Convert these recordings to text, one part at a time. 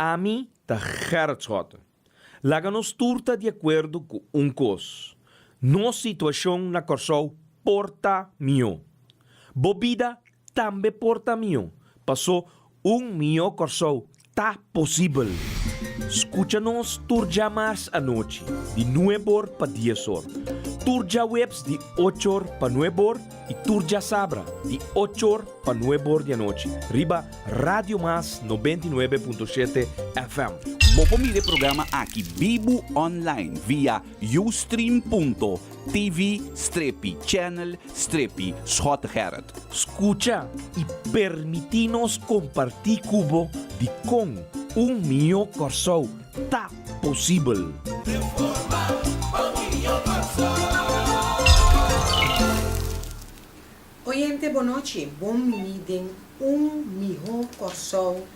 Ami ta Gerrit Schotten. Laga nos turta de acordo com cos. Nossa situação na Corsou porta mio. Bobida também porta mio. Passou mio Corsou tá possível. Escucha-nos turja mais à noite, de 9 para 10 horas. Turja webs de 8 para 9 e turja sabra de 8 para 9 da noite. Riba Radio Mas 99.7 FM. Mopo mire programa aqui Bibo online via ustream.tv/channel/Schottegerrit. Escucha e permitinos compartir cubo de com mio Corsou tá possível. Oyente, boa noite. Bom midem, mio Corsou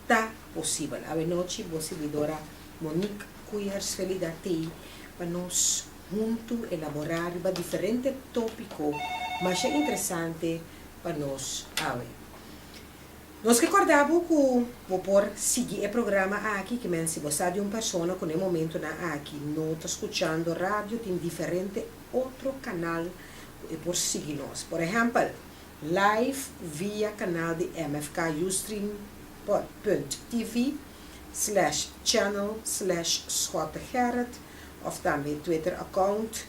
tá possível. A noite, boa seguidora Monique Cuyers Felidati, para nós juntos elaborar diferentes tópicos, mas é interessante para nós. Nós recordamos que vou por seguir o programa aqui, que se você de uma pessoa que no momento na aqui não está escutando rádio, tem diferente outro canal por seguir nós. Por exemplo, live via canal de MFK ustream.tv/channel/Schottegerrit, of também Twitter account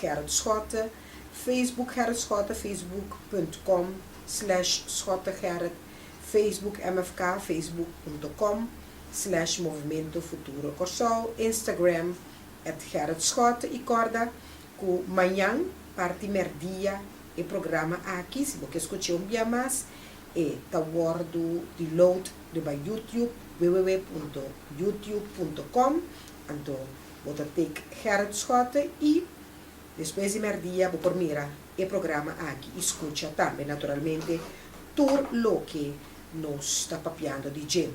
@GerritSchotte, Facebook Gerrit Schotte, facebook.com/Schottegerrit, Facebook MFK, facebook.com/Movimento Futuro Corsou, Instagram @Gerrit Schotte e corda que amanhã, parte merdia, o programa aqui, se você escutar um dia mais, está guardo de load de YouTube, www.youtube.com, então você tem Gerrit Schotte e depois de merdia, vou por mira o programa aqui, escuta também, naturalmente, tudo o que nos está papiando de gente.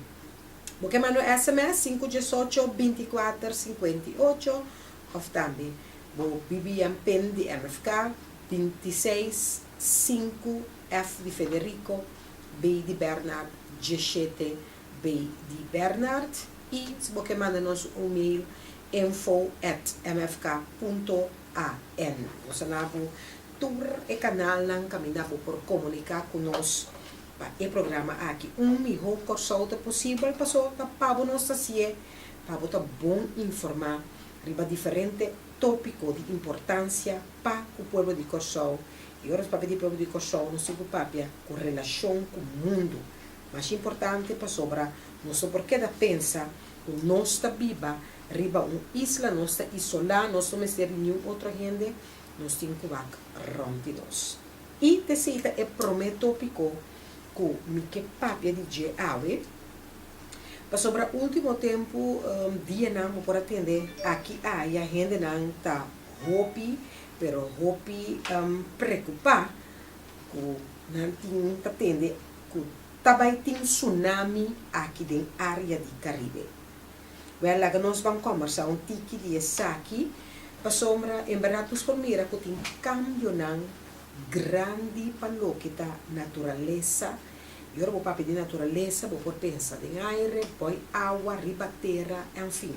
Porque manda SMS 518-2458, ou também, vou Bibian Pen de MFK, 26 F de Federico, B de Bernard, 17 B de Bernard, e se você manda nos mail info@mfk.an. Você não tur e canal não caminha por comunicar conosco para o programa aqui mio Corsou é possível passou para nós assim para botar bom informar riba diferente tópico de importância para o povo de Corsou e horas para pedir povo de Corsou não se ocupa com relação com o mundo mais importante para sobra não só porque da pensa que nós está viva riba uma isla nós está isolada nós não temos nenhum outra gente nós temos que rompidos e terceira é prometo tópico que me que papia de dia para sobre o último tempo dia não por atender aqui a gente não está hopi pero hopi preocupar que não tem atender que também tem tsunami aqui na área de Caribe. Well, lá nós vamos conversar tiki de aqui para sombra em verdade por mira que tem cambio não grande para o que está natureza. Eu vou para pedir natureza, vou por pensar em aire, põe água, riba terra, enfim.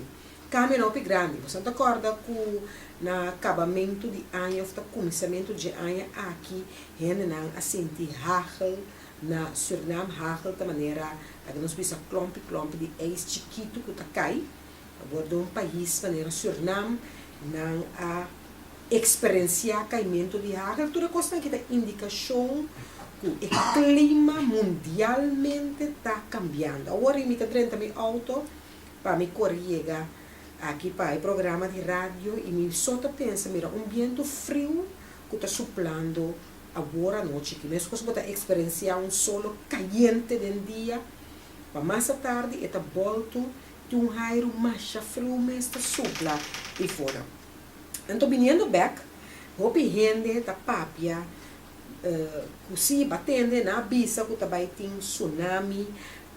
Cambio não é grande. Você não acorda que no acabamento de ano, no começamento de ano aqui, gente não assente hagel, na Suriname hagel de maneira que nós vemos klomp de eis chiquito que está cai. Agora de um país, maneira Suriname, não a experienciar caimento de hagel, tudo costa que dá indicação que o clima mundialmente está cambiando. Agora eu estou treinando meu auto para me correr aqui para o programa de rádio e me só pensa, mira, um vento frio que está soplando agora à noite, que mesmo que você experienciar um solo caliente de dia, para mais à tarde, está volta de um raio mais frio, mas está sopla e fora. Então, vindo back, vou gente da papia, que se batendo na abissa, que também tem tsunami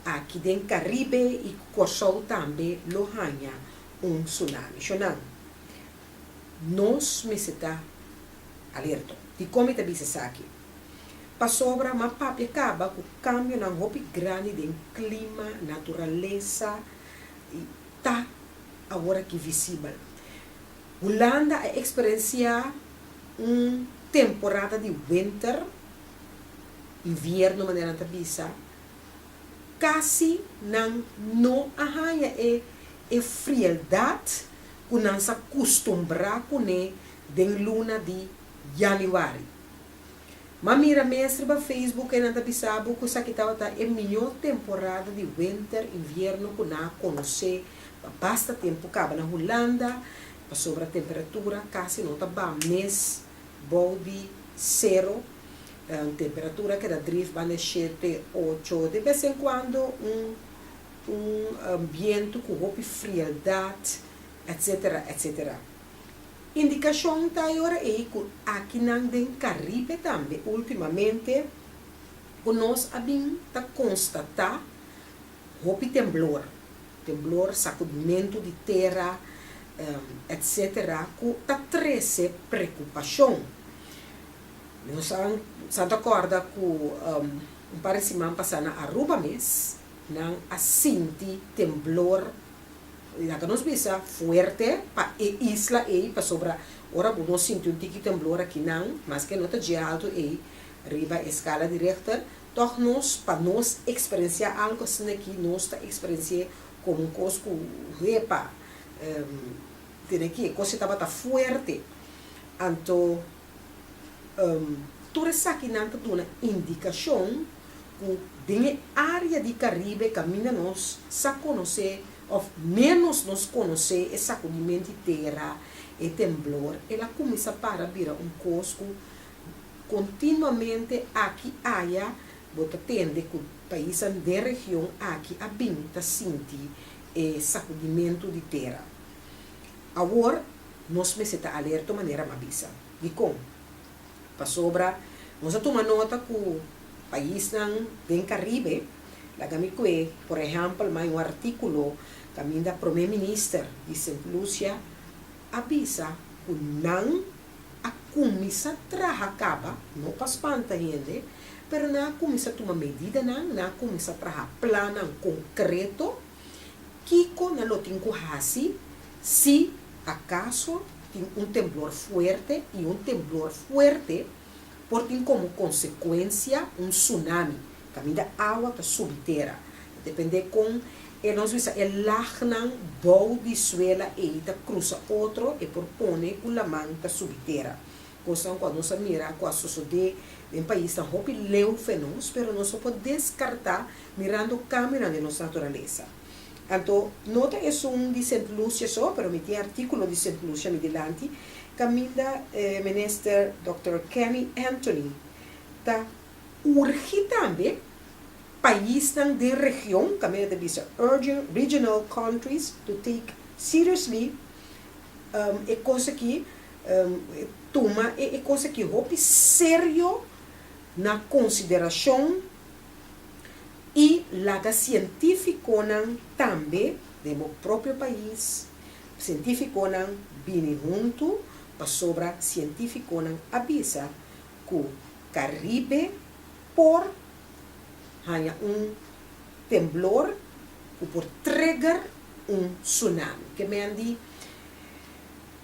aqui dentro do Caribe e Corsou também, Lohanha, um tsunami. Então, nós necessitamos alerta. E como está isso aqui? para sobra, mas papi acaba com o cambio na roupa grande de clima, natureza, e tá agora que visível. Holanda a experienciar uma temporada de winter, inverno, maneira de bisa, quase não arranha é frialdade que não se acostumbrar com de luna de januário. Mas mira, mestre no Facebook e na Tabisabu, que essa aqui estava a melhor temporada de winter, inverno, que não conhecer, basta tempo, acaba na Holanda, sobre a temperatura, quase não está mês, de zero, temperatura que da drift vai 7, 8, de vez em quando ambiente com roupa frialdade, etc, etc. Indicação está agora é que aqui no Caribe também, ultimamente, nós abim tá constatar roupa temblor, sacudimento de terra, etc, que tá trazendo preocupação. Nós estamos acorda que parece que passar na Aruba mês, não assinti temblor. La que nos visa fuerte para isla para sobra ora não sentiu tiki temblor aqui não, mas que nota de alto riba escala direta, toch nós para nós experienciar algo assim aqui nós está experienciar como um cosco repa tem aqui coisa estava tá fuerte, então tudo isso aqui não tem uma indicação que dentro área de Caribe caminha nós sa conhecer ou menos nos conhecer esse sacudimento de terra e temblor, ela começa para virar cosco continuamente aqui há, bota tende que o país da região aqui habita sentir sacudimento de terra. Agora, nós me está alerta de maneira mabisa. E como? Para sobra, nós tomamos nota que o país do Caribe, por exemplo, mais artículo caminho da primeira-ministra de Saint Lucia avisa que não a comissa acaba, não para espantar gente, mas não começa a tomar medida, não começa a trabalhar plano concreto, que na lotin kuhasi, se acaso tem temblor forte e temblor forte por ter como consequência tsunami, caminho da água da subterra, depende com nós vemos lagnan bou de suela e cruza outro e propone com a mão da subterra. Coisa quando nós mira com a sociedade em país tão hopi leu fenômenos, mas nós só podemos descartar mirando o câmera de nossa natureza. Então, nota é de Saint Lucia só, mas me tem artículo de Saint Lucia me delante, caminda minister Dr. Kenny Anthony, tá urge também país de região, que de visa urging regional countries to take seriously é coisa que toma é coisa que roupa sério na consideração e laga científico também do meu próprio país científico vem junto para sobra científico avisa que o Caribe por hanya temblor que por trigger tsunami que me andi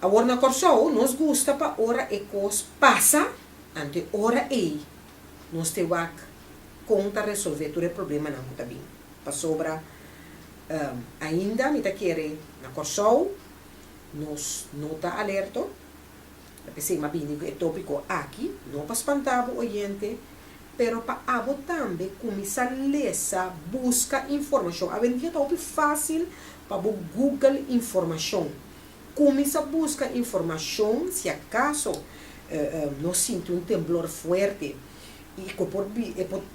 agora na Corsou nos gusta para ora e cos passa ante ora nos te wak conta resolver todo o problema não está bem para sobra ainda me tá querer na Corsou nos nota alerta pensei mas bem é tópico aqui não para espantar o oyente pero para abo também começar a ler, buscar informação. A gente está fácil para Google informação. Começa a buscar informação, se acaso nós sentimos temblor forte e por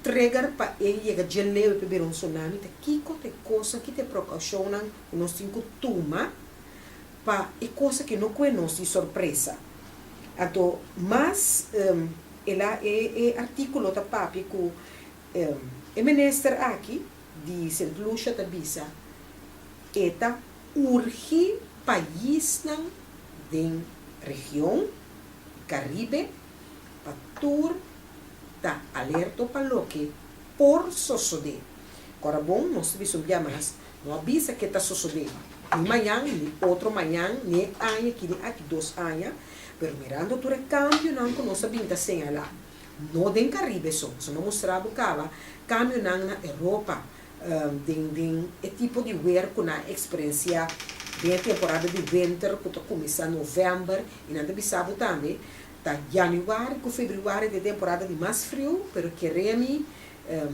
trigger para ele chegar de leve para ver tsunami, que é coisa que te precaucionam, nós temos que tomar para é coisa que não conhecemos de surpresa. Então, mas ela é artículo da papi que o ministro aqui de Saint Lucia da Bisa eta urge país na região Caribe para tur está alerta para lo que por suceder. Agora, bom, nós temos mais, não avisa que está sucedendo. Ni amanhã, ni outro amanhã, nem amanhã, que aqui 2 anos, pero mirando todo o cambio, não que nós sabemos sem lá. Não tem Caribe só, se não mostrava o cambio na Europa, é tipo de wear com a experiência de temporada de winter, que começa em novembro, e não tem sabe também, tá januário com fevereiro de temporada de mais frio, pero queremos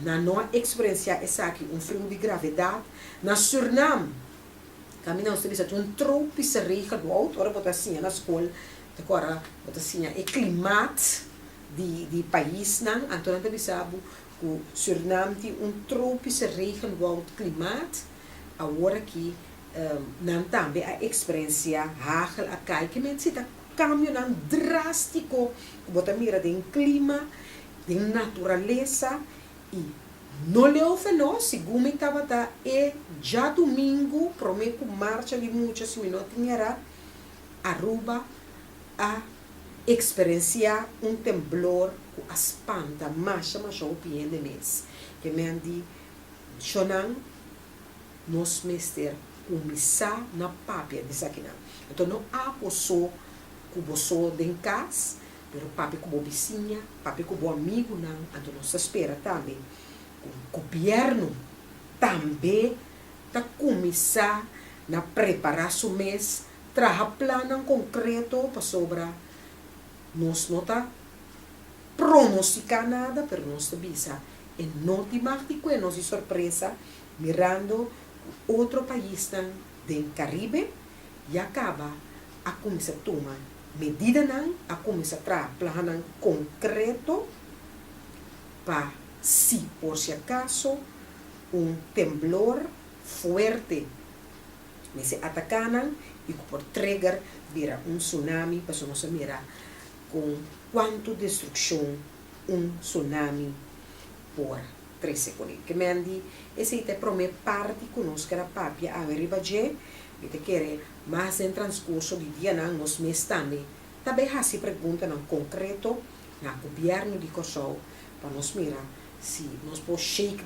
na nossa experiência essa aqui frio de gravidade. Na Suriname, caminhamos um tropische regen do alto, ora botar assim na escola, agora botar assim é clima de país não, então não tem sabe que Suriname tem tropische regen do alto clima, agora que não também a experiência hagel a cai que men sita cambio não drástico, botar mira de clima, de natureza e não lhe ofenou, segundo estava da e já domingo, prometo marcha de muitos minutos, tinha Aruba a experienciar temblor com a espanta, mas o pior de mês. Que me andi, chonan, nos mester, começar na papia de saquina. Então não há pessoa que você tem casa, pero papi com vizinha, papi com amigo, não, então nós espera também. O governo também está começar a preparar o mês, trazer plano concreto para sobrar. Nós não está pronosticar nada, mas nós avisa. E não te martico, e nós de surpresa, mirando outro país do Caribe, e acaba a começar a tomar medida não, a começar a trazer plano concreto para se por si acaso temblor fuerte me se atacanan y por trigger vira tsunami, para no se mira con cuánto destrucción tsunami por 3 segundos. Que me andi, ese te prome parte conosco la papia a veriba je, te quiere más en transcurso de dia nan nos mes também. Também se pergunta nan concreto na governo de Kosovo para nos mirar se nós podemos shake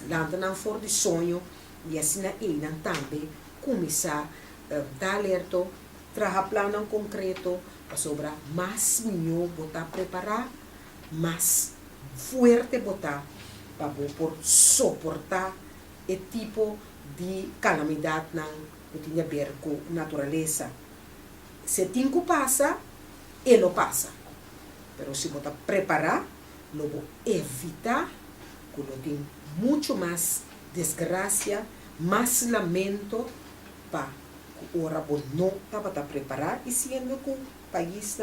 landa for de sonho e assim aí também começar dar alerta, trazer plano concreto para sobrar mais melhor botar preparar, mais forte botar para por suportar e tipo de calamidade que tinha a ver com a natureza. Se tempo passa, ele passa. Mas se botar preparar, logo evitar que tem muito mais desgraça, mais lamento para que o rabo não estava preparar e sendo que o país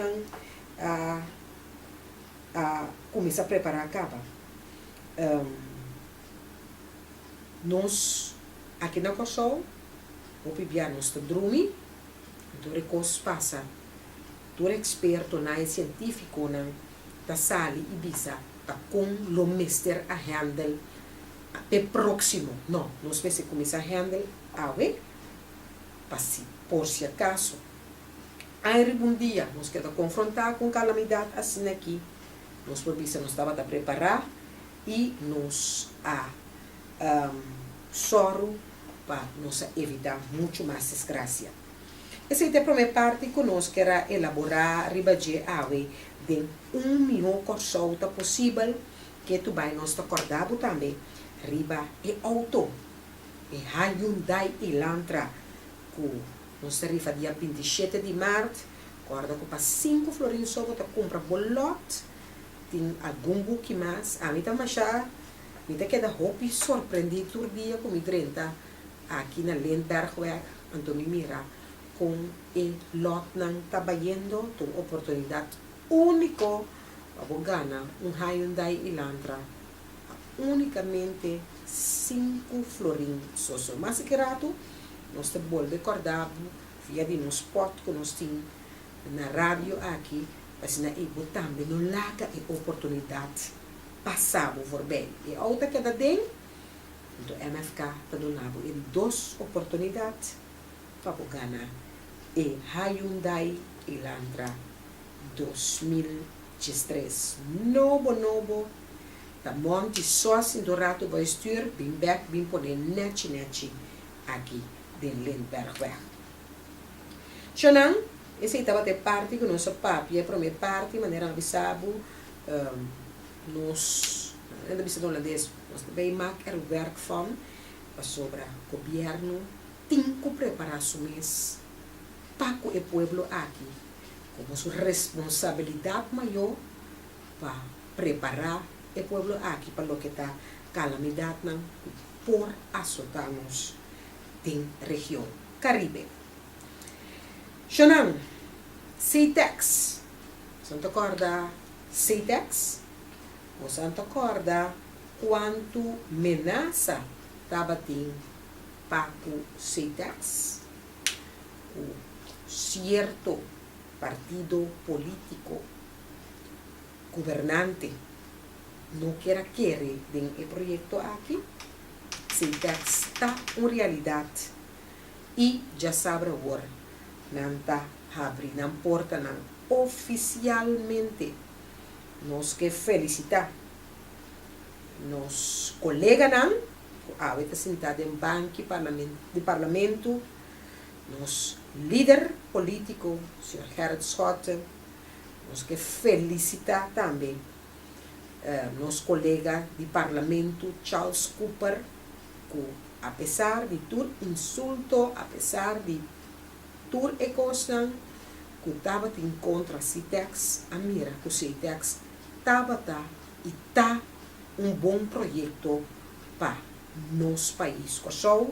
começa a preparar acaba. Nós aqui na Kosovo o pibiar nós te dormir, então recursos passa, todo experto na científico na da sali e bisa tá com lo mister a handle pe próximo, não, nós vamos começar a handle ave, passi por si acaso. Aí um dia nós queda confrontar com calamidade assim aqui, nós por bisa nós estava a preparar e nós soro para nos evitar muito mais desgraça. Essa é a primeira parte que nós queremos elaborar ribaje ave de melhor consulta possível que tu vai nos acordar também riba e auto e Hyundai Elantra que nós rifa dia 27 de março guarda que para 5 florins só você compra bolot tem algum book mais a mim tá machar me tá queda hopi surpreendido todo dia com 30 aqui na Lindbergweg Antônio Mira com o lot ng tabayendo tung oportunidade único para ganhar Hyundai Elantra unicamente 5 florins só mais barato nós te volve acordado via de um spot que nós temos na rádio aqui mas na ibo também não larga a oportunidade passava por bem e a outra que dá dentro então MFK está donando em 2 oportunidades para ganhar e Hyundai Elantra 2013 novo da monte só assim do rato vai stuur, bem back, bem poner netje aqui de Lindbergweg. Xanang, esse aí estava ter parte com nosso papo, e é para minha parte, maneira avisado, nós, ainda bisa não lades, nós também maak werk van, sobre o governo, tem que preparar o mês para o pueblo aqui, como sua responsabilidade maior para preparar o pueblo aqui para o que está calamidade não por assaltarmos em região Caribe. Xanang, CITEX, você acorda CITEX? Você acorda quanto menaça estava tendo para o CITEX? O certo partido político governante não quer o projeto aqui. CITEX está uma realidade e já sabe agora não está abrindo não porta não oficialmente. Nós que felicitar nos colegas não está sentado em banco de parlamento, nos líder político, Sr. Gerrit Schotten, nós que felicitar também nos colega de parlamento Charles Cooper, que apesar de todo insulto, apesar de toda a coisa que estava em contra CITEX, a mira que o CITEX estava e está bom projeto para nosso país. Só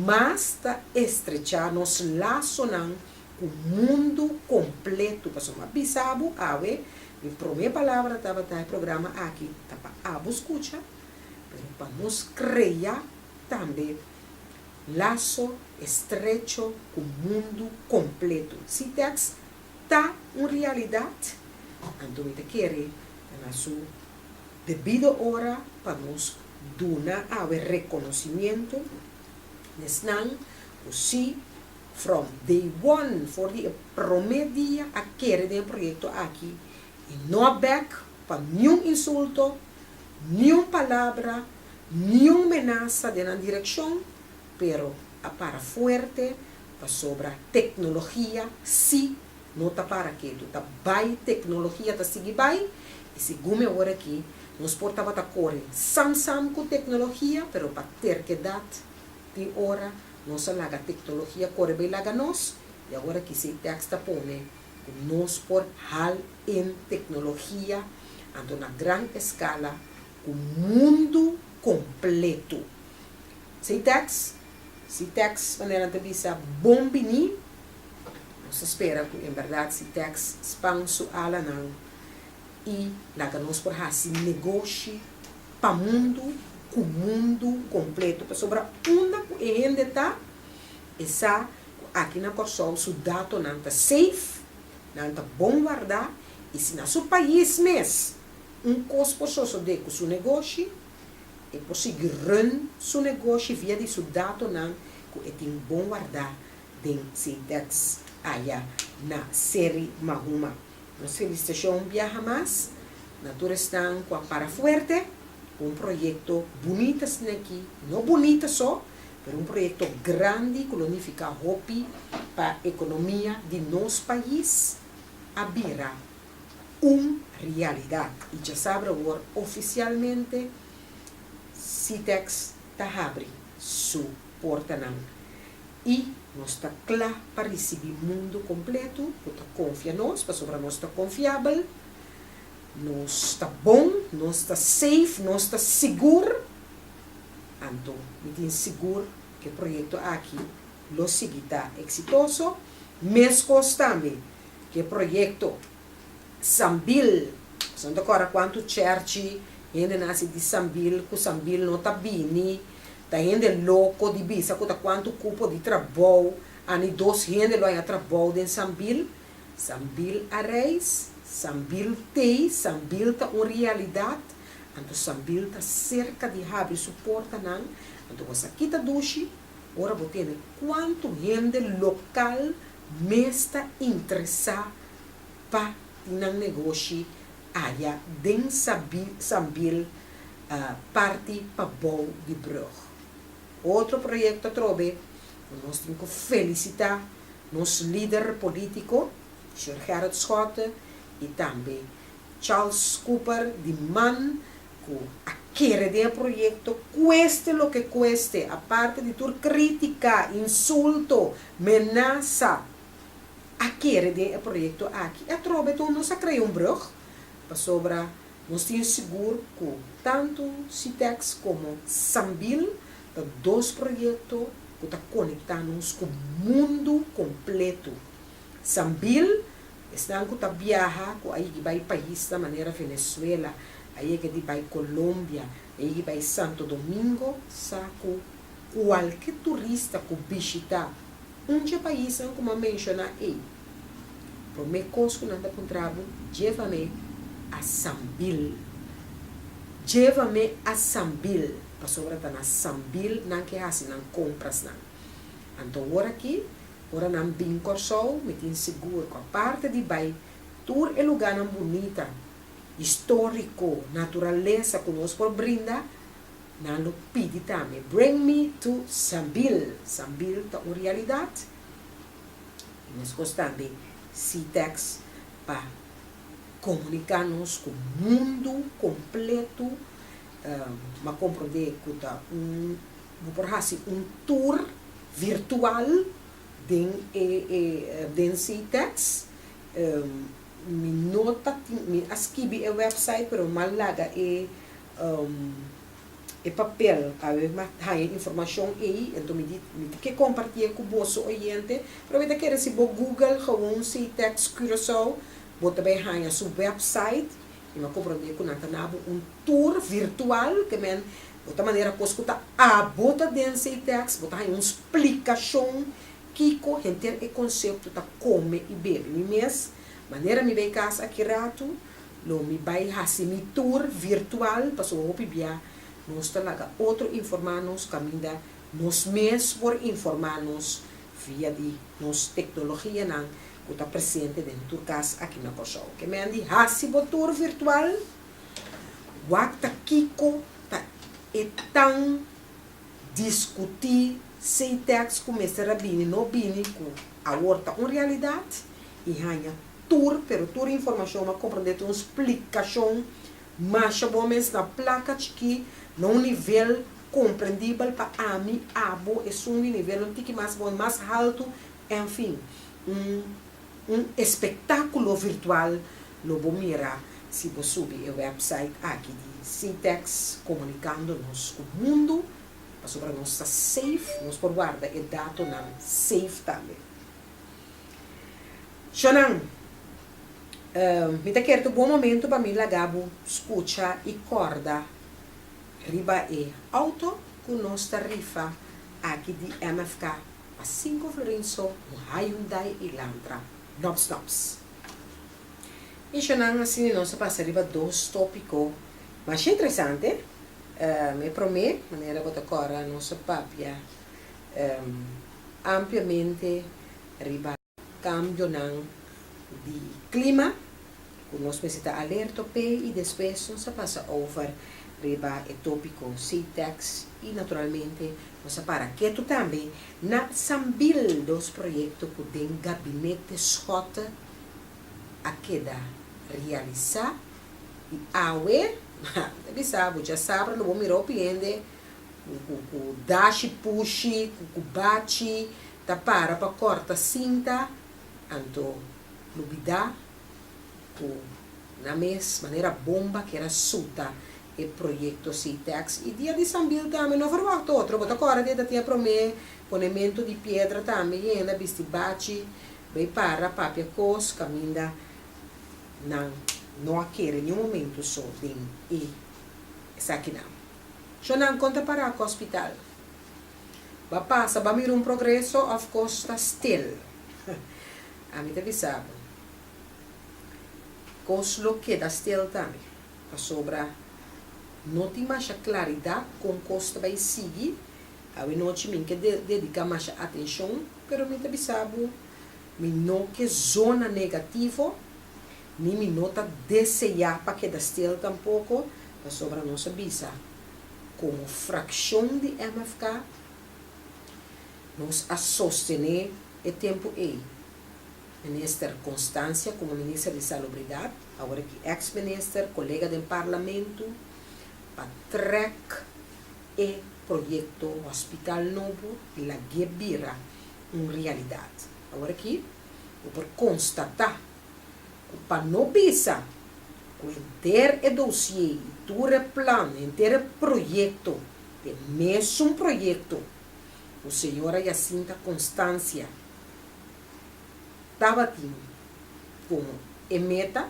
mais está estrechar nos laços com o mundo completo. Para uma bisabo, a primeira palavra estava no programa aqui, para escutar, para nos criar também laço estrecho com o mundo completo. CITEX está uma realidade, então me quer na sua devida hora para nos dar o reconhecimento, nesnan, o sim, from day one, for the primeiro dia a querer de projeto aqui, e não back para nenhum insulto, nenhuma palavra, nenhuma ameaça de na direção, pero a para forte para sobre a tecnologia, sim, não está para que tu está vai tecnologia está seguir vai, e segundo agora aqui, nós portava a correr sam com tecnologia, pero para ter que dar de hora, nós laga tecnologia corre bem laga nós, e agora que se está pone, nós por hal em tecnologia, ando na grande escala, o mundo completo. CITEX, maneira de bisa bom bini, nós espera que em verdade CITEX expanso ala não, e laga nós por assim negócio para o mundo completo, para sobrar onde a gente está, essa aqui na Corsol, o dado não está safe, não está bom guardar, e se no seu país mesmo, cospo só de com seu negócio, é possível run seu negócio via de seu dado não, que é bom guardar dentro de CITEX, aí na série Mahuma. Nós felicitação viaja mais, natura estão com a para fuerte, projeto bonito aqui, não bonito só, mas projeto grande que unifica hopi para a economia de nosso país, a virar realidade. E já sabe agora, oficialmente, CITEX está abrindo sua porta não. E nós está claro para receber o mundo completo, que está confia nós, para sobre nós está confiável, nós está bom, nós está safe, nós está seguro. Então, me tem seguro que o projeto aqui lo seguirá exitoso, mesmo também que o projeto Sambil, são agora quanto church, ainda nasce de Sambil, que Sambil não está bem, tá ainda louco de bisa, que tá quanto cupo de trabalho, ani dos gente lá trabalho em Sambil, Sambil areis, Sambil tem, Sambil está uma realidade, então Sambil está cerca de abrir suporta não, então você aqui tá duche, ora você tem quanto gente local me está interessado para ter um negócio aí dentro Sambil parte para bom de brug. Outro projeto trove, nós temos que felicitar nosso líder político, Sr. Gerrit Schotten, e também Charles Cooper, de man, que aquele de projeto, cueste lo que cueste, a parte de toda crítica, insulto, ameaça, aquele de projeto aqui. A trove, então, nós criamos brug, para sobra, nós temos seguro que tanto Citex como Sambil, dois projetos que estão conectados com o mundo completo. Sambil, estão que viaja, aí que vai país da maneira Venezuela, aí que vai Colômbia, aí que vai Santo Domingo, saco qualquer turista que visita país como menciona aí. Para me conosco nada contrabo, leva-me a Sambil. Leva-me a Sambil. Para sobra na Sambil, não que assim não compras não. Então agora aqui, agora não bem corso, me tem seguro com a parte de bai, tur é lugar não bonita, histórico, natureza que nós por brinda, não lo pedi também. Bring me to Sambil. Sambil tá uma realidade. E nós gostamos de Citex para comunicar-nos com o mundo completo, mas compreender que está um tour virtual de Citex. Me nota, escrevi o website, pero malaga é papel, a informação aí, então me que compartilhar com o vosso oyente, pero me quer se bo Google gewoon Citex Curaçao, bota bem a seu website, e me compreender que nós tour virtual, que men bota maneira que escuta a bota dentro Citex, bota uma explicação que o gente conceito tá come e bebe, mas maneira me vai casa aqui rato, lo me vai fazer mi tour virtual, para so opibia nós talaga outro informar-nos caminda nos mesmos por informar-nos via de nos tecnologia não que está presente dentro do casa aqui na Kosovo. Que me andi hasibo tour virtual, wakta kiko ta tão discutir Citex com mestre Rabini, no bini com a horta uma realidade e ganha tour, pero tour informação, mas compreender uma explicação mas homens na placa que num nível compreendível para a mim, abo, é um nível um pouco mais bom, mais alto, enfim, espetáculo virtual, lo vou mirar se você subir o website aqui de Citex, comunicando-nos com o mundo, para nós estar safe, nós por guarda e dado não safe também. Xanang, me tá querendo um bom momento para mim lagabo, escuta e corda riba e auto com nossa tarifa aqui de MFK a 5 Florenzo, no Hyundai e Elantra, Nops. E xanang assim nós passa riba dois tópicos, mas é interessante, me prometo, maneira que agora nossa papia ampliamente riba cambio de clima, que nós precisamos alerta e depois nós passa over riba e tópico Citex e naturalmente nós para que tu também na Sambil dos projetos que tem gabinete Scott a queda realizar e awe deve saber já sabe não vou mirar o cliente o dash push o bate tá para corta cinta anto lubida na mesma maneira bomba que era suta e projeto Citex e dia de Sambil também não foi outro bota agora dia tinha promê ponemento de pedra também e ainda visti bate vai para papia cos caminda não aquele nenhum momento só tem e essa aqui não já não conta para o hospital vai passar vai mirar progresso of course está still a mim te avisava coslo que da still também para sobra não tem mais claridade com costa vai seguir a noite mim que dedicar mais atenção pero me te avisava me não que zona negativa nem me nota desejar para que da still tampouco sobre a nossa visa, como fração de MFK, nós a sostener o tempo aí. Minister Constância, como ministra de Salubridade, agora que ex-minister, colega do Parlamento, para trazer o projeto Hospital Novo e la Gebira uma realidade. Agora aqui, por constatar que para não pensar que o inteiro dossiê, todo plano, inteiro projeto, é mesmo projeto, o senhora Jacinta Constância estava como a meta,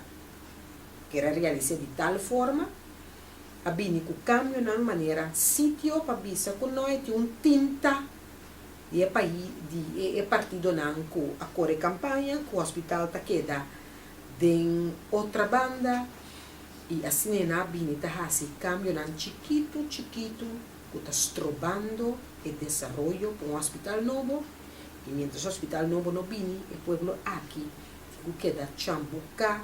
que era realizar de tal forma, a bini com cambio na maneira sítio para bisa com nós de tinta e país de partido não com a core campanha com o hospital tá queda de outra banda e assim na bini tá assim cambio não chiquito que está estrobando o desenvolvimento para um hospital novo e mientras o hospital novo no bini o pueblo aqui queda chambuca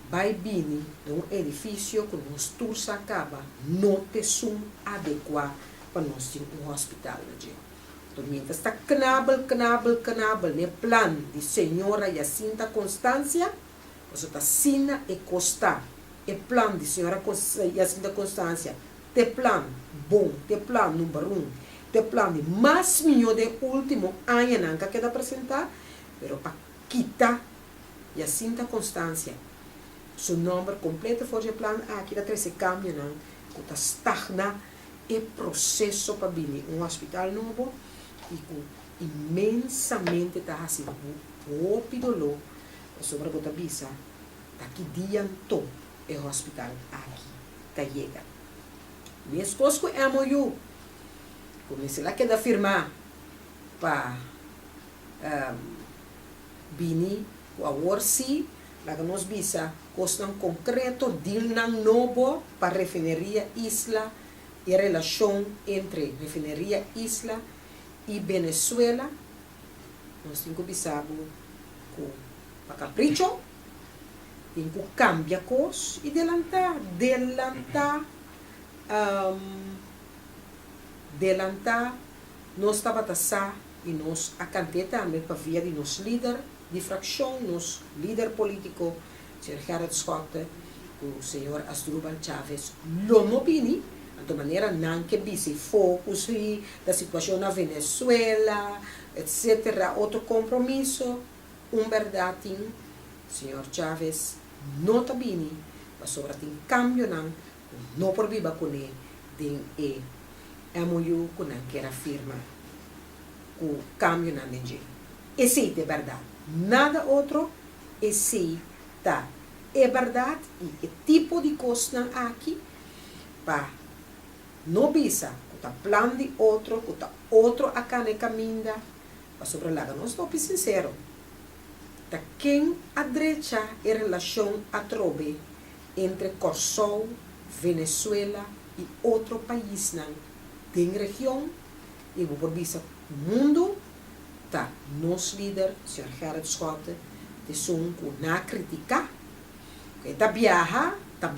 vai bini de um edifício que nos tours acaba não ter som adequado para nós ter um hospital. Então, mientras está knabel, ne plan de senhora Jacinta Constância, você está sina e costa. E plan de senhora Jacinta Constância, te plan bom, te plan número 1, te plan de mais milhão de último ano nunca queda apresentar, pero para quitar Jacinta Constância, seu nome completo for o plano, aqui dá esse cambio, não, que está estagna e processo para vir um hospital novo e com imensamente está assim, rápido, sobre a visa, daqui dianto é o hospital aqui, está chega. Minhas coisas que é MOU, comecei lá que da firma para vir a Orsi, lá que nós visa, costam concreto, deal novo para a refineria Isla e a relação entre refineria Isla e Venezuela. Nós temos que visar para capricho, temos que cambiar coisas e delantar nós estava taçar e nós a canteta também para via de nos líder de fração, nos líder político, o Sr. Gerard Scott, o Sr. Asdrubal Chávez, não bini, de maneira não que bise focus da situação na Venezuela, etc. Outro compromisso, verdade, o Sr. Chávez não está bini, mas sobre tem cambio não por viva com ele, de MOU com ele que era firma, o cambio não ninguém. Esse é verdade. Nada outro, esse tá. É verdade, e o tipo de coisa aqui, para não bisa, que tá plano de outro, que tá outro acá na caminha, para sobre lá, não estou sincero. Tá quem a direita é relação a trobe entre Corsol, Venezuela e outro país na região, e vou por bisa o mundo. Tá, nosso líder, o Sr. Gerard Scott, de som na crítica, que tá viaja, pero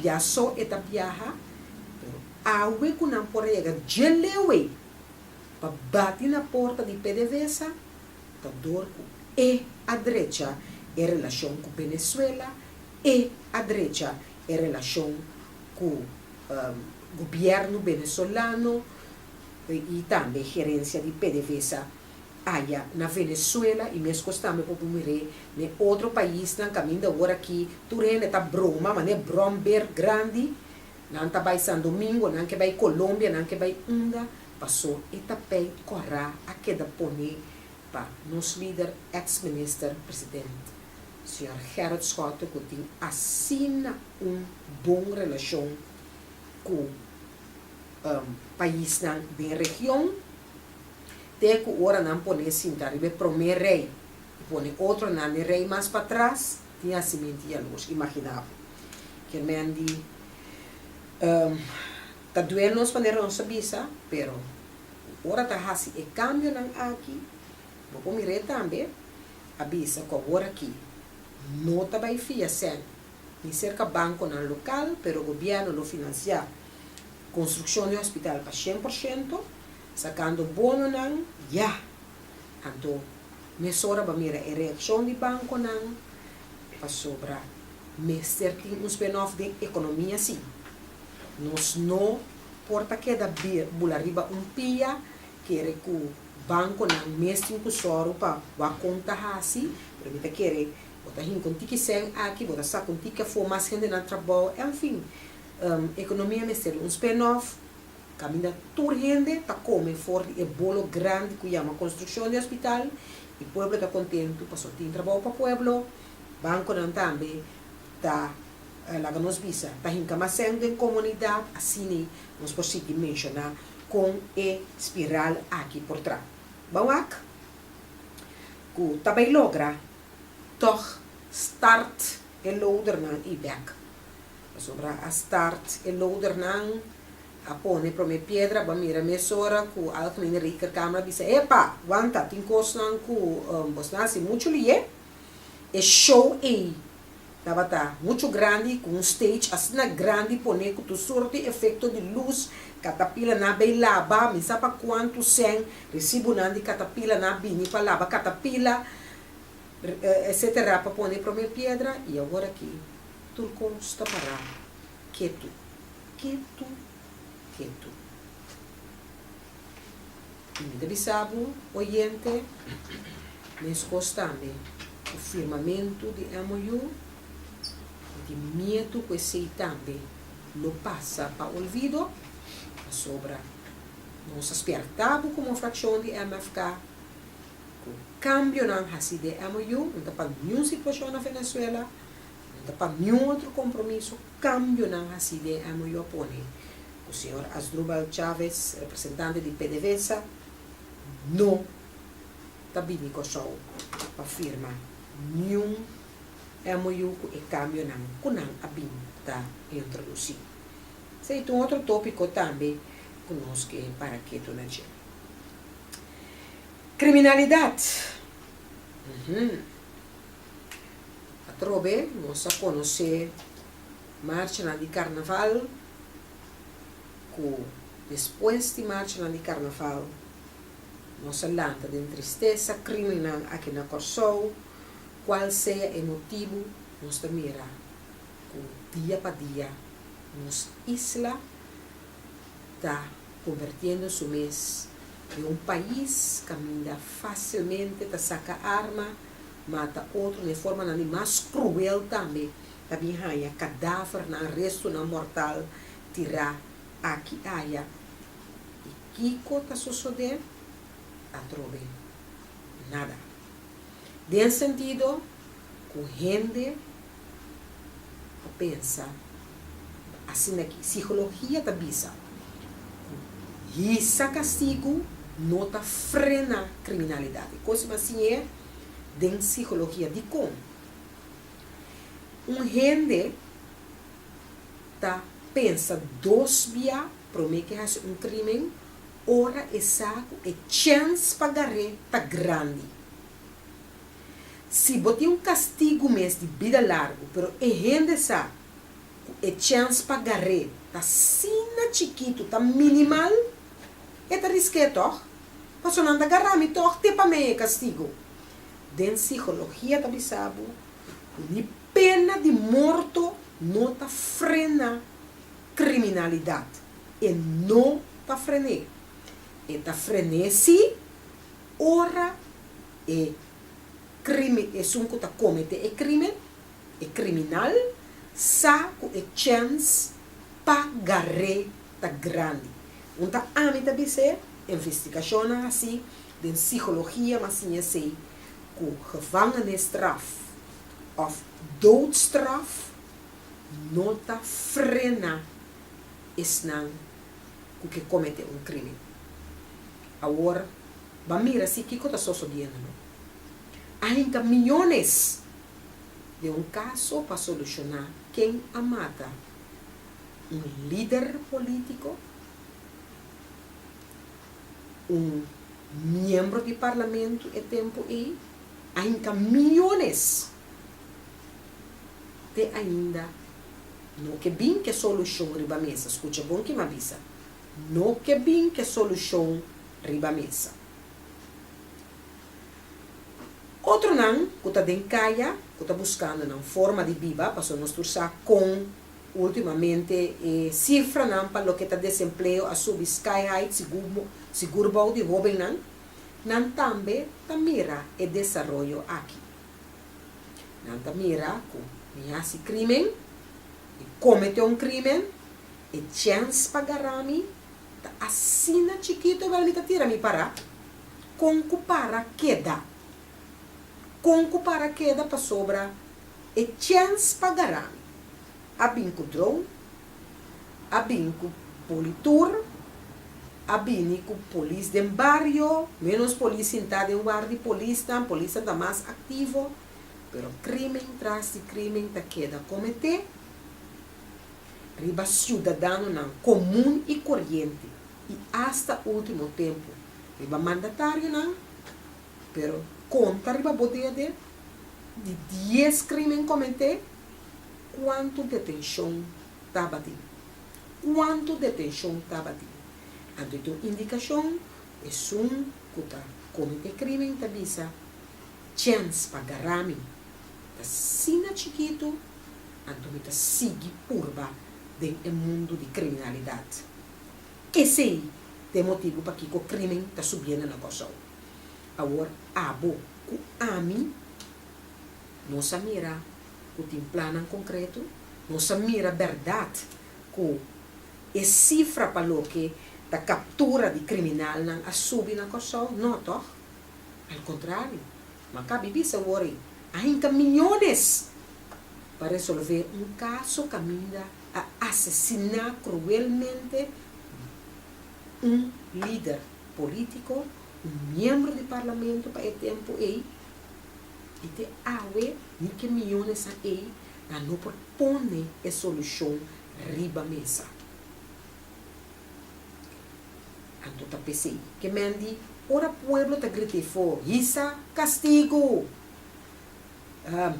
awe que não pode chegar, gelewe, para bater na porta de PDVSA, tá dor que a direita é relação com Venezuela, e a direita é relação com o governo venezuelano, e também gerência de PDVSA, aí na Venezuela e mesmo também para mirar em outro país na caminho agora aqui turene tá broma mas é bromber grande não tá vai São Domingo não que vai Colômbia não que vai Unda passou e tá bem correr a queda pone para nosso líder ex-minister presidente Sr. Gerard Scott que tem assina boa relação com país na região que ora não pone sentar e primeiro rei pone outro não rei mais para trás tinha sementia luz imaginava que mendi tá doendo nos maneira não sabia pero ora tá assim e cambio não aqui vou mirar também a bisa com agora aqui não tá vai fia sen Ni cerca banco no local, pero o gobierno lo financia construção de hospital para 100%, sacando bono nan, ya. Então, mesora ba mira a reação de banco nan, para sobra, mestre tem um spin-off de economia sim. Nós não porta que da bula riba pia, que é que o banco nan mestre com soro para a conta assim, para querer bota hin com tique sem aqui, bota sa com tique for mais gente na trabalho, enfim. Economia mestre um spin-off, caminha toda gente tá come for e bolo grande que chama construção de hospital e o povo está contente, passou tem trabalho para o povo, banco não também tá lá que nós visa, tá hinca mais sendo em comunidade, assim nós podemos mencionar com a espiral aqui por trás. Bom aqui, que também logra toch start e loader nan e back. Sobre a start e loader nan a pone para minha pedra, para mira mesora com algo nem rica câmera bisa epa, wanta tem coisa nan com bosnasi muito lié e show e tava tá muito grande com um stage assim na grande pone com tu sorte efeito de luz catapila na beilaba me sabe quanto sem recibo nan de catapila na bini para lava catapila etc para pone para minha pedra e agora aqui turco está parado quieto quieto quieto e me deve saber oyente mes também o firmamento de MOU de medo que sei também lo passa para o olvido sobra nós espertamos como fração de MFK o cambio não assim de MOU não para nenhuma situação na Venezuela não para nenhum outro compromisso cambio não assim de MOU pone o senhor Asdrúbal Chávez representante de PDVSA não está vindo para firmar nenhum MOU e cambio não kunang abin tá introduzir. Sei um outro tópico também conosco para que tu não chega. Criminalidade. A trobe nós a conhecer marcha de carnaval que depois de marcha de carnaval nós lanta de tristeza criminal aqui na Corsou qual seja o motivo nós mira dia para dia nos isla está convirtiendo-se mês de um país que caminha facilmente tá saca arma mata outro de forma mais cruel também também há cadáver na resto na mortal tirar aqui aia e Kiko está sucedendo a trobe nada de sentido com gente pensa assim aqui psicologia da bisa e esse castigo não tá frena criminalidade coisa assim é de psicologia de como gente tá pensa dois via promete que faz crime ora é saco e chance pagaré tá grande se botar castigo mês de vida largo pero é gente sabe e chance pagaré tá sina chiquito tá minimal e tá risque toch passou não agarrar me toch te para meio castigo de psicologia tá bisabo de pena de morto não tá frena criminalidade e não tá frenar e tá frenar se ora e crime e sunco tá comete e crime e criminal saco e chance pagaré tá grande tá amita bise investigação assim de psicologia mas assim assim com gevangenisstraf of doodstraf não tá frena esnan o que comete crime agora vamos mirar se que está sucedendo há ainda milhões de caso para solucionar quem a mata líder político membro de parlamento e tempo e há ainda milhões te ainda não que bem que solução riba mesa. Escuta bom que me avisa. Não que bem que solução riba mesa. Outro não, que está dentro caia, que está buscando uma forma de viva, para nós torçar com, ultimamente, cifra não, para o que está desemprego, a subir sky high, seguro bom de jovem não também está mira o desenvolvimento aqui. Não está mira com esse crime, cometeu um crime, e chance para garami, assina chiquito, vai me tirar me para, com para queda. Com para queda para sobra, e chance para garami. A binco drone, a binco politur, a binco polícia de barrio, menos polícia está de guarda, polícia está mais ativo, pero crime tras de crime está queda cometer, riba cidadano não, comum e corrente, e hasta último tempo, riba mandatário não, pero conta riba bodeia de 10 crimes cometer, quanto detenção estava de? Quanto detenção estava de? Então, indicação é um que comete crime em tabisa, chance para garami, tá sina chiquito, então está sigue curva do mundo de criminalidade. Esse aí é o motivo para que o crime está subindo na coisa. Agora, abo, com ami, não se mira que tem plano em concreto, não se mira a verdade que é cifra para o que a captura de criminal não a subir na coisa, não, toch? Ao contrário, mas cabe bisa agora, ainda milhões para resolver um caso que mira a assassinar cruelmente um líder político, um membro do parlamento para o tempo aí, e te awe, ni que milhões aí, a não propõe a solução riba mesa. Então tá pensei, que mendi, ora pueblo te gritifou, isa castigo,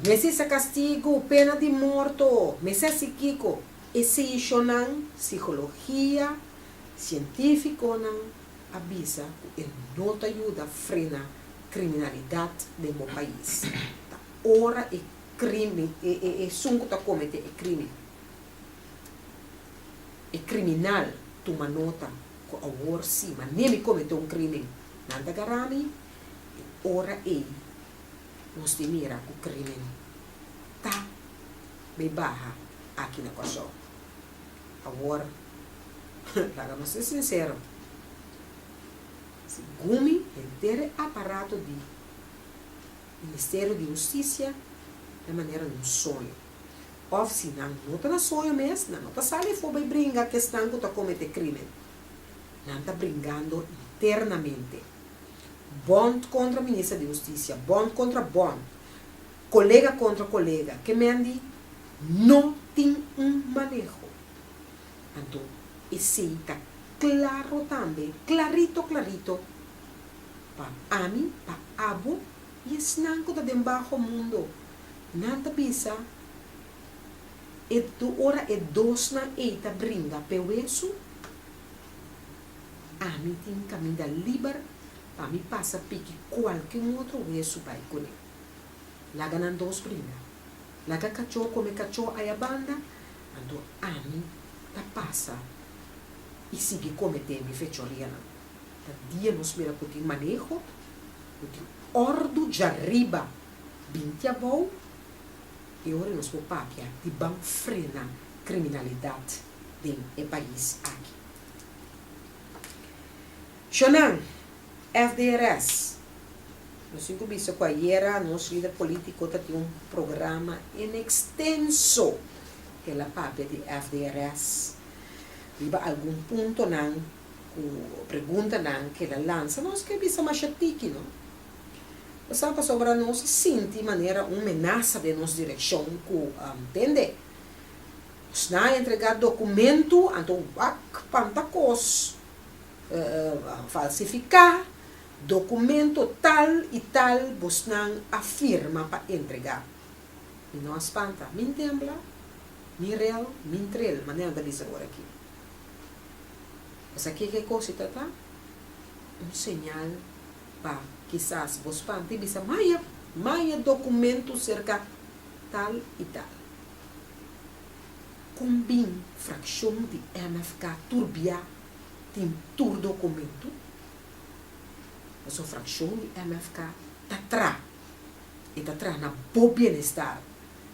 mesisa castigo, pena de morto, mesisa kiko, esse isso não, psicologia, científico não, avisa que não te ajuda a frenar criminalidade do meu país. Ora é crime, é sungo tá comete é crime. É criminal, toma nota, com a hora sim, mas nem me cometeu um crime. Nada garami, ora é, nós te mira com o crime. Tá, me barra aqui na coisa. Agora, vamos ser sinceros. Gumi inteiro aparato do Ministério de Justiça de maneira de um sonho. Ou se não está no sonho mesmo, não está saindo fora e brinca a questão que está cometendo crime. Não está brincando internamente. Bond contra o Ministro de Justiça, bond contra bond, colega contra colega, que mendi não tem um manejo. Então, esse está claro também, clarito, para mim, para abo, e esse nanco da debaixo mundo, nada bisa, e tu ora e dos na eita brinca, peu isso, a mim tem caminho da liber, para mim passa pique qualquer outro isso vai com ele. Laga nan dos brinca, laga cachorro come cachorro aí a banda, então a mim tá passa e sigue cometendo fechoria não. Tá dia nos mira que tem manejo, que tem ordo de arriba, 20 avô, e ora nos vou papia de bom frenar criminalidade do país aqui. Xonan, FDRS, no 5 bicho com a Iera, nosso líder político tem um programa em extenso que é a papia de FDRS. Riba algum ponto não, pergunta não que ela lança, nós que bisa mais chatiki, não? Passando sobre nós sente maneira uma ameaça de nossa direção que entende. Nós não entregar documento, então pantacos falsificar documento tal e tal, nós não afirma para entregar. e não espanta. Min tembla, min real, min trel, maneira da bisa agora aqui. Mas aqui que coisa tá? Sinal para quizás vos espante, bisa Maia documento cerca tal e tal. Combin fração de MFK turbia tem tur documento. Mas a fração de MFK tá atrás na bom bem-estar.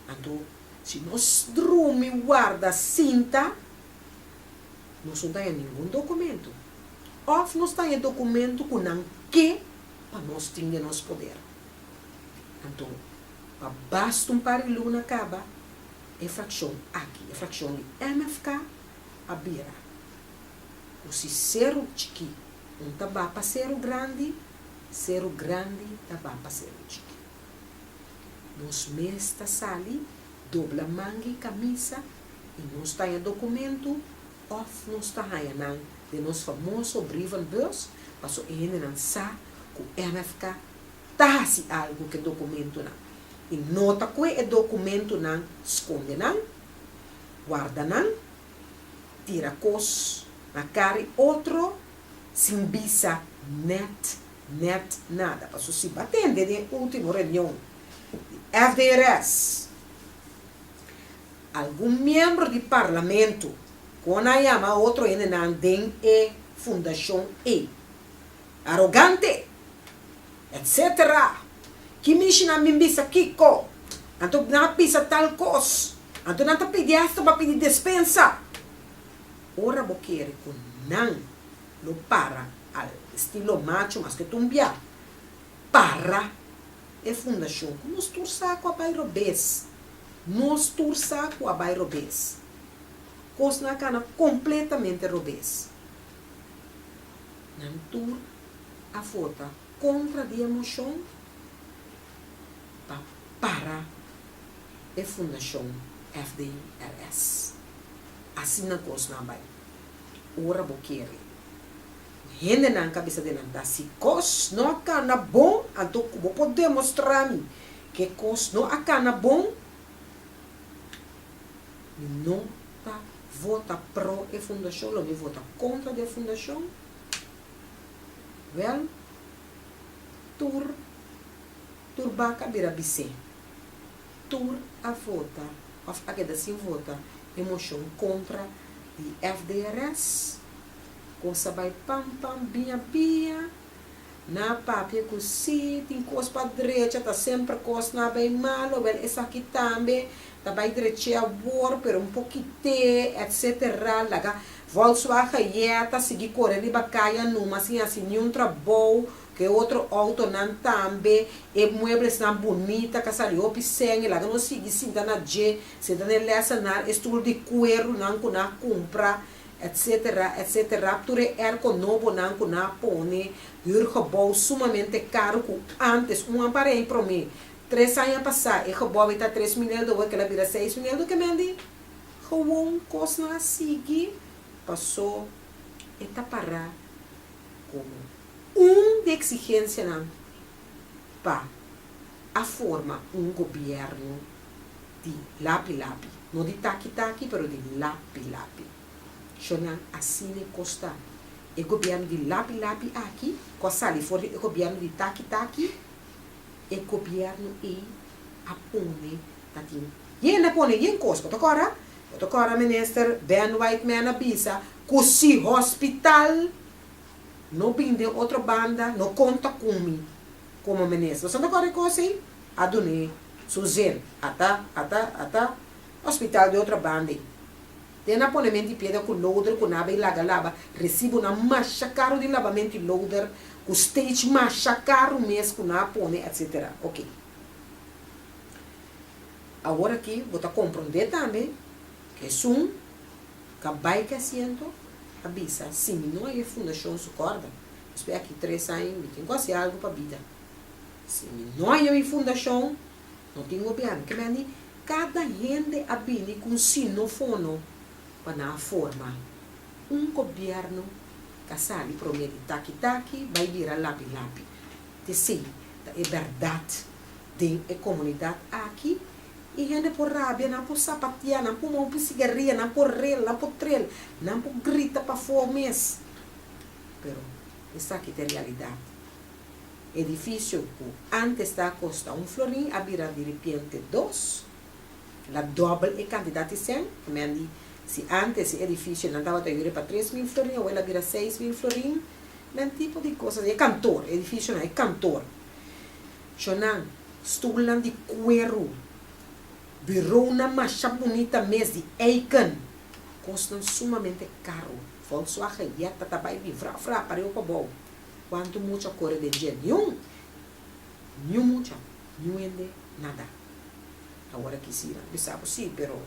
Então, se nós dorme guarda cinta, nós não temos nenhum documento. Ou nós temos documento com não que para nós ter nosso poder. Então, basta par de luna acaba, é fração aqui, é fração de MFK, a beira. O se zero chiqui, tabá para zero grande tabá para zero chiqui. Nos mesta sali, dobla manga e camisa, e nós temos documento, ou nós temos de nos famoso brievenbus, passou não sa, com MFK, se algo que documento não. E nota que é documento não esconde não, guarda não, tira cos na cara outro, sem bisa net nada. Passou se batendo de última reunião. FDRS. Algum membro de parlamento, quando chama outro ainda não tem fundação E. Arrogante. Etc. Que me ensina a mim bisa kiko. Então não pisa tal coisa. Então não pedir esta para pedir dispensa. Ora boqueire com não lo para al estilo macho mas que tumbia. Para é fundação. Nós tursa com a bairro bes. Nós tursa com a bairro bes. Coisa na cana completamente robês. Não tur a foto contra de emoção para a fundação FDRS. Assim na coisa na vai. Ora boqueire. Rende na cabeça de nada. Se cos não acana bom, então vou poder mostrar-me que cos não acana bom, não tá vota pro a fundação, não me vota contra a fundação. Well, turbaca bira bise. Tur a vota, of a queda sem vota, emoção contra de FDRS. Coisa vai pam, bia, na papia com si, tem coisa para direita, tá sempre coisa na bem malo, well, essa aqui também, tá bem direita a bor, pero um pouquinho, etc. Laga, Volkswagen, tá seguir correndo e bacaia numa, assim, nenhum trabalho, que outro auto não também, e muebles não bonita, que saiu o pisengue, lá não sigue, sinta na G, sinta na lessa, na estudo de cuero, não compra, etc. Ture erco novo, não pone, gebouw sumamente caro, antes, aparelho para mim, 3 anos passar, e gebouw está 3 milhões, que ela vira 6 milhões, que mendi, gewoon, coisa não sigue, passou, e tá parar, como de exigência não para a forma governo de lapi-lapi, não de taqui-taqui, pero de lapi-lapi. Chama assim costa. O governo de lapi-lapi aqui, costa ali fora o governo de taqui-taqui, o governo a pone tatin. Yen pone yen costa, agora minister Ben Whiteman avisa que se hospital não binde outra banda, não conta comigo como ministro. Você não corre com assim? Adune, Suzen, ata, hospital de outra banda. Tem aponamento de pedra com loader, com naba e lava, recebo uma marcha caro de lavamento de loader, com stage marcha caro mesmo, com apone, etc. Ok. Agora aqui, vou compreender também, que um, que bike assento, avisa, sim, não é fundação sucorda. Espera aqui 3 anos, tem quase algo para a vida. Se não é fundação, não tem governo. Que me cada gente abine com sinofono para formar governo que sabe promete taqui-taqui, vai virar lapi-lapi. De sim, é verdade, tem a comunidade aqui E gente por rabia, não por sapatear, não por mão por cigarrinha, não por rel, não por trel, não por grita para fome. Pero, isso aqui é a realidade. Edifício que antes da custa um florim, a vira de repente 2, la double e candidati sem, se antes o edifício não estava para 3.000 florim, ou ela vira 6.000 florim, men tipo de coisas, é cantor, edifício não é cantor. Chonan, stulan de cuero, virou uma mancha bonita mesmo de Aiken, custam sumamente caro. Volkswagen, já está bem, fra, para eu para bom. Quanto muita cor de dia? Nenhum mucha, nada. Agora quisiera, sabe, sim, pero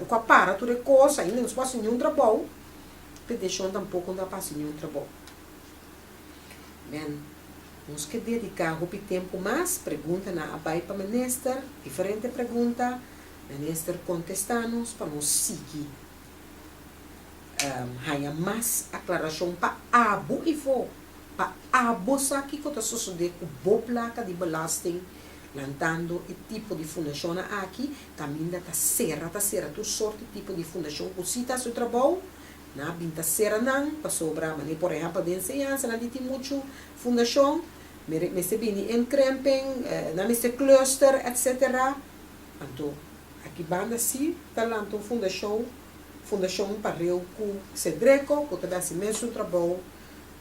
com a para tudo é coisa, ainda não se passa nenhum trabalho, porque deixou tampouco não passa nenhum trabalho. Men, nós que dedicar o tempo mais, pergunta na abai para o ministro, diferente pergunta, o ministro contesta-nos para nós seguir. Há mais aclaração para abo e for. Para abo aqui que está sucedendo com boa placa de belasting, lantando e tipo de fundação aqui, caminha está serra, tu sorte tipo de fundação, o se está seu trabalho, na binta serra não, para sobrar, mas por exemplo, de ensinança, não tem muito fundação, me se bem em cramping, na me se cluster, etc. Então, aqui banda assim, está lá fundação para eu com Cedreco, que também assim mesmo trabalho,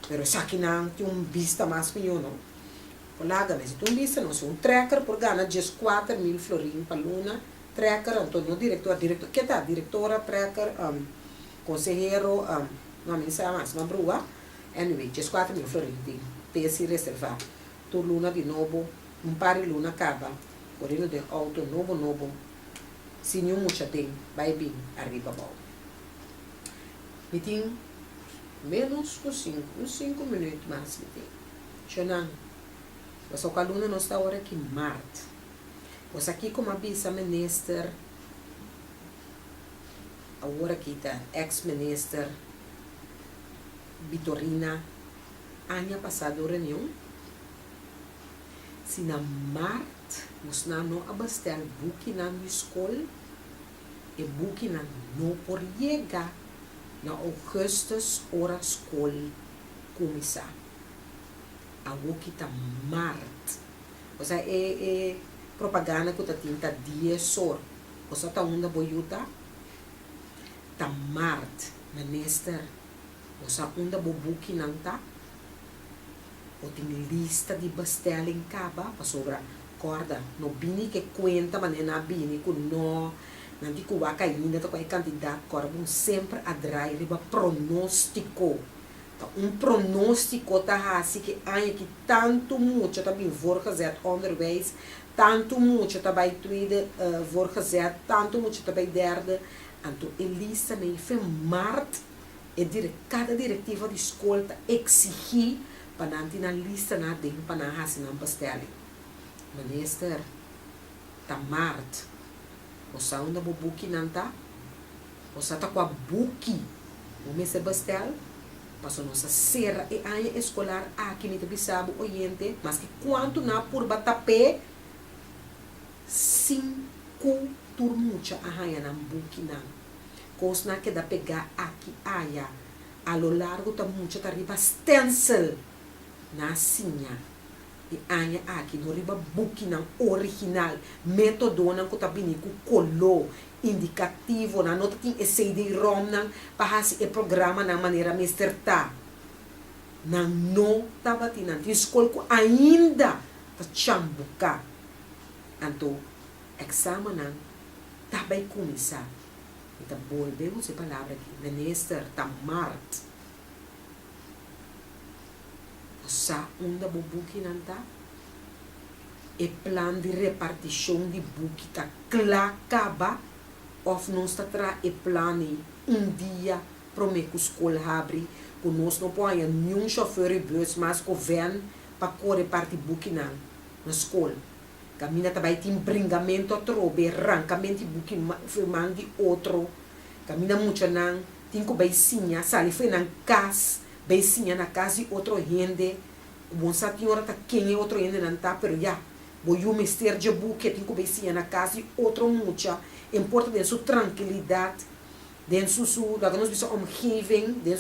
pero sa aqui não tem vista mais que eu não. Polaga, mas tem vista não, se tracker por ganhar 4.000 florim para luna, tracker, então no diretor, que tá, diretora, tracker, conselheiro, não me sabe mais, uma brua, anyway, 4.000 florim, tem esse reservar. Tu luna de novo, par de luna acaba, correndo de auto novo, se nenhum mucha tem, vai bem, arriba bom. Me tem menos que 5 minutos mais me tem. Xonan, você com a aluna não está hora que Marte. Você aqui como a vice-minister, agora que está ex-minister, Vitorina, ano passado reunião, se na Marte, nós não abastecemos buque na escola, e buque não por chegar na Augustus hora escola começar. Algo que está Marte. Ou seja, é propaganda que está tinta dia só. Ou seja, está onda boiuta, está Marte, minister. Ou seja, onda bobuki não está. Ou tem lista de bastel em caba, para sobrar. Corda, no bini que conta, mas não bini que não. Não digo que vai cair, ainda com a candidato, corda, sempre atrai riba pronóstico. Pronóstico está assim que aí que tanto muito está bem voorgezet onderwijs, tanto muito está bem tweede voorgezet, tanto muito está bem derde, então Elisa nem foi Marte e cada diretiva de escola está exigir para não ter na lista na dentro para não fazer não pastel. Minister, está Marte, o sound da buki não está, o sa está com a buki, o mês é pastel. Passou nossa serra e a escolar aqui me sabe oriente, mas que quanto na por batapé 5 turmucha a raia na buquina. Cosna que dá pegar aqui aia a lo largo da mucha tá riba stencil na sinha e aia aqui no riba buquina original metodona que tá binico colou indicativo na nota tem esse de rom na para o programa na maneira misterta na não tava tinha escola ainda tá chambuca então exame na tá bem começar então volvemos a palavra aqui minister tá Marte sa onda buki nanta e plan de repartição de buki tá clacaba of nós está tra e plane dia prometo escola abre que nós não põe nenhum chauffeur e bus mas que vem para correr parte buki na escola caminha também tem bringamento trobe arrancamento buki firmando de outro caminha muito não tem que beicinha sali foi na casa beicinha na casa de outro gente bom sabe hora tá quem é outro gente não tá pero já Voy a meter de buque, tenho que ver na casa e outra mucha. Importa de sua tranquilidade, de sua, da nossa omgeving, de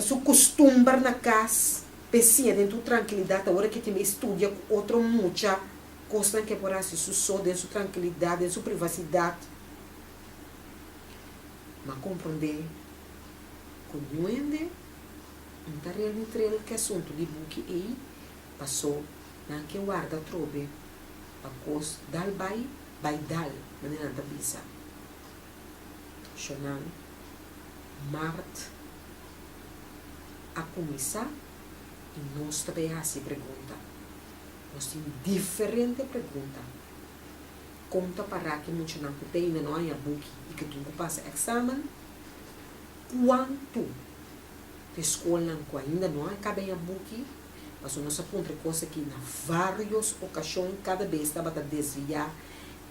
sua costumbre na casa. Pensa dentro tranquilidade, agora que tem estudia com outra mucha, costa que por assim só de sua tranquilidade, de sua privacidade. Mas compreender, compreende, não está realmente que assunto de buque aí, passou na que guarda trobe, a coisa dal vai dal, maneira da bisa. Chonan, Marte, a começar, e nós também assim pergunta. Nós temos diferente pergunta. Conta para que muitos não tem não há buque e que tu passa exame. Quanto de escola não ainda não há cabe a buque, mas nós apontamos coisa que na várias ocasiões cada vez estava a desviar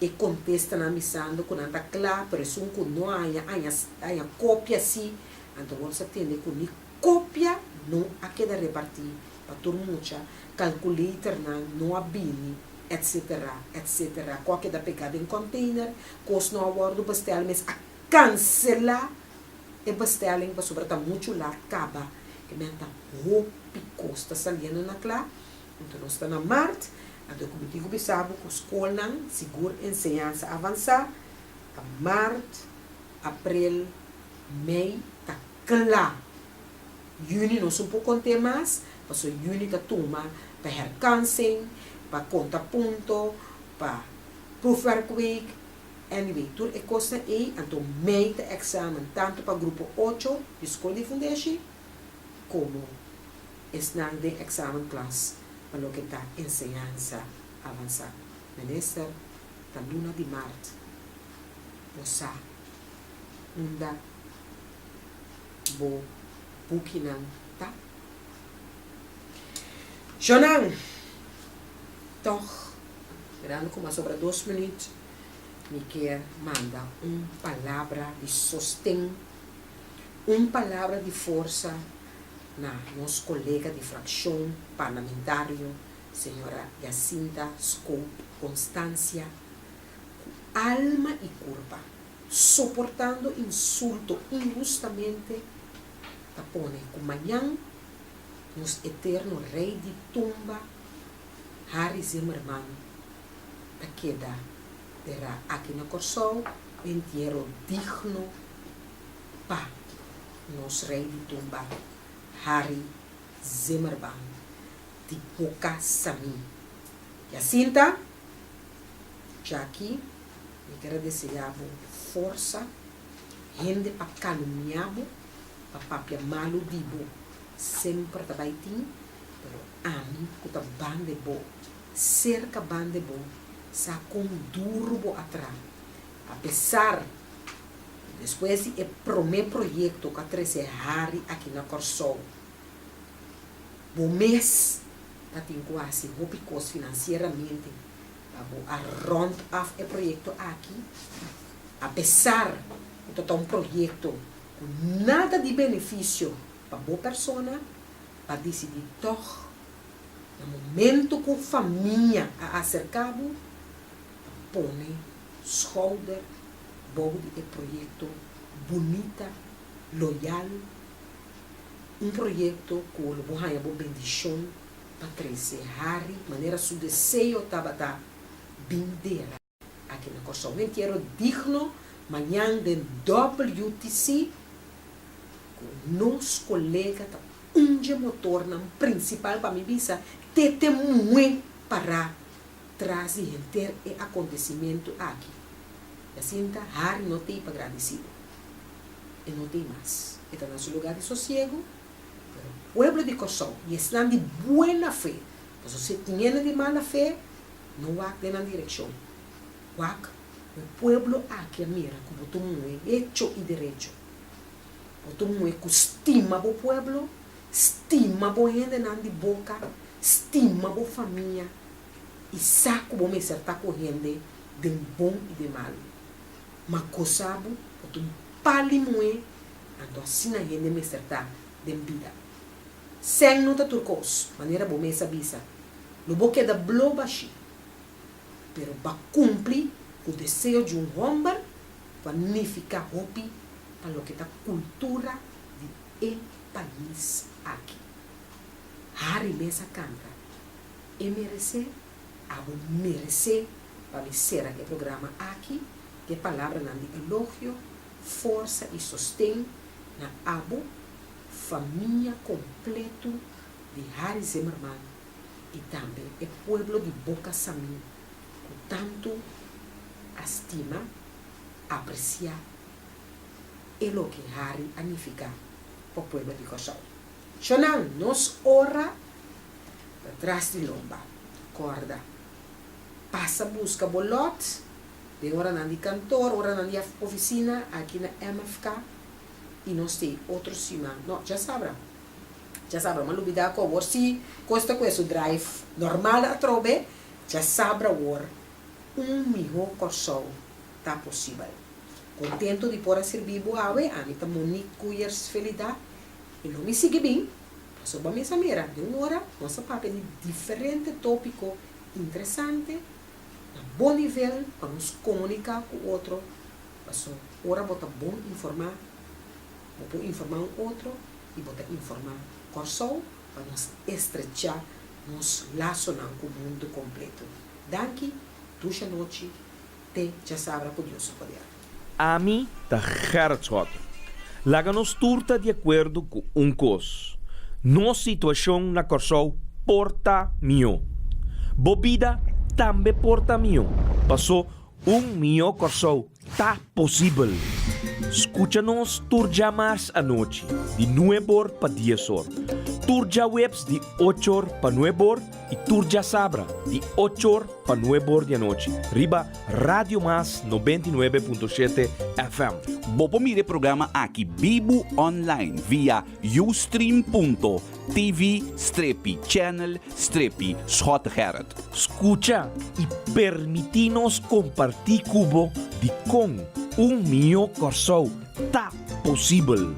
e contesta na missão com anda claro, presumo que não há cópia assim, então você entende que nem cópia não há que repartir para todo mundo, calculator não há bini, etc, etc. Qualquer da pegada em container, cost não abordo bestel, mas a cancelar e bestelling para sobre tá muito lá acaba que menta roupa costa saliendo na clá, então nós está na Marte. Então, como digo, bisabo, que a escola segura ensinança avançar, a março, abril, maio, está claro. Junho nós um pouco tem mais, mas o junho está toma para herkansing, para conta ponto, para proefwerk week, anyway, tudo é coisa aí, então maio está exame, tanto para grupo 8, de escola de fundação, como esnang de exame classe. Para lo que está enseñanza avanzada. Minister, la luna de Marte, osa, unda, bo, bukinan, ta. Jonan, toch, mirando como sobre 2 minutos, me quer manda palavra de sostén, palavra de força, na nosso colega de fração parlamentário, senhora Jacinta Scope Constância, alma e curva, suportando insulto injustamente, tapone com manhã, nos eterno rei de tumba, Harry Zimmerman, da queda, terá aqui na Corsol, entierro digno, pa, nos rei de tumba, Harry Zimmerman, de Boca Sami. Jacinta, já aqui, me quero desejar força, rende para caluniar, para papia malo dibo, sempre trabalhar, pero a mim, que está bande bom, cerca bande bom, sa com duro atrás. Apesar depois é o primeiro projeto que trouxe Harry aqui na Corsol. O mês, está tendo quase roupas financeiramente. A rond af o projeto aqui. Apesar de ter um projeto com nada de benefício para a boa pessoa, para decidir toch, no momento com a família a acercado, põe shoulder, bode e projeto bonita, loyal, projeto que o bohanha bo bendição para crescer. Harry, maneira su desejo estava da bindeira aqui na Corsol. Um inteiro digno, manhã de WTC, com nos colega tá motor na principal para mim bisa, testemunho para trazer e acontecimento aqui. Assim, Harry não tem para agradecido. E não tem mais. Está no seu lugar de sossego. O pueblo de Corsol, e estão de boa fé. Mas se você tem de má fé, não há na direção. O pueblo aqui mira como todo mundo é hecho e direito. Todo mundo é estima o pueblo, estima a gente de boca, estima a família, e sabe como me está correndo de bom e de mal. Mas coisabo, porque pali moe, então assim a gente me está de vida. sem nota turcos, maneira bom mesa bisa. Lobo queda blobashi, pero va cumprir o desejo de um homem para nificar hopi para lo que é a cultura de país aqui. Hari mesa canta, e merecer, abo merecer para ser aquele programa aqui, que é palavra na de elogio, força e sustém na abo, família completo de Harry Zimmerman e também o pueblo de Boca Samim, com tanto estima, apreciar e lo que Harry anifica para o pueblo de Corsau. Xonan, nos ora atrás de lomba, corda, passa busca bolot, de hora na de cantor, hora na de oficina, aqui na MFK, e nós temos outro cima. Não, já sabe, mas lubida com o se custa com esse drive normal a trobe, já sabe o melhor Corsau tá possível. Contento de poder servir boa ave, Anita Monique Cuyers felicidade, e não me sigue bem, passou para minha mira, de uma hora, nossa papel de diferente tópico interessante, a bom nível, para nos comunicar com o outro, passou hora botar bom informar um outro e botar informar Corsau para nos estrechar nos laços com o mundo completo. Danke, tuxa noite, te já sabra com Deus poder. A mim tá hertzot. Laga-nos turta de acordo com cos. Nossa situação na Corsau porta mio. Bobida também porta mio. Passou mio Corsau tá possível. Escucha-nos turja mais a noite, de 9 para 10 horas. Turja webs de 8 para 9 horas e turja sabra de 8 para 9 horas da noite. Riba Radio Mas 99.7 FM. Bopo mire programa aqui Bibo Online via ustream.tv/channel/Schotgerrit. Escucha e permitinos compartir cubo de com mio Corsau tá possível.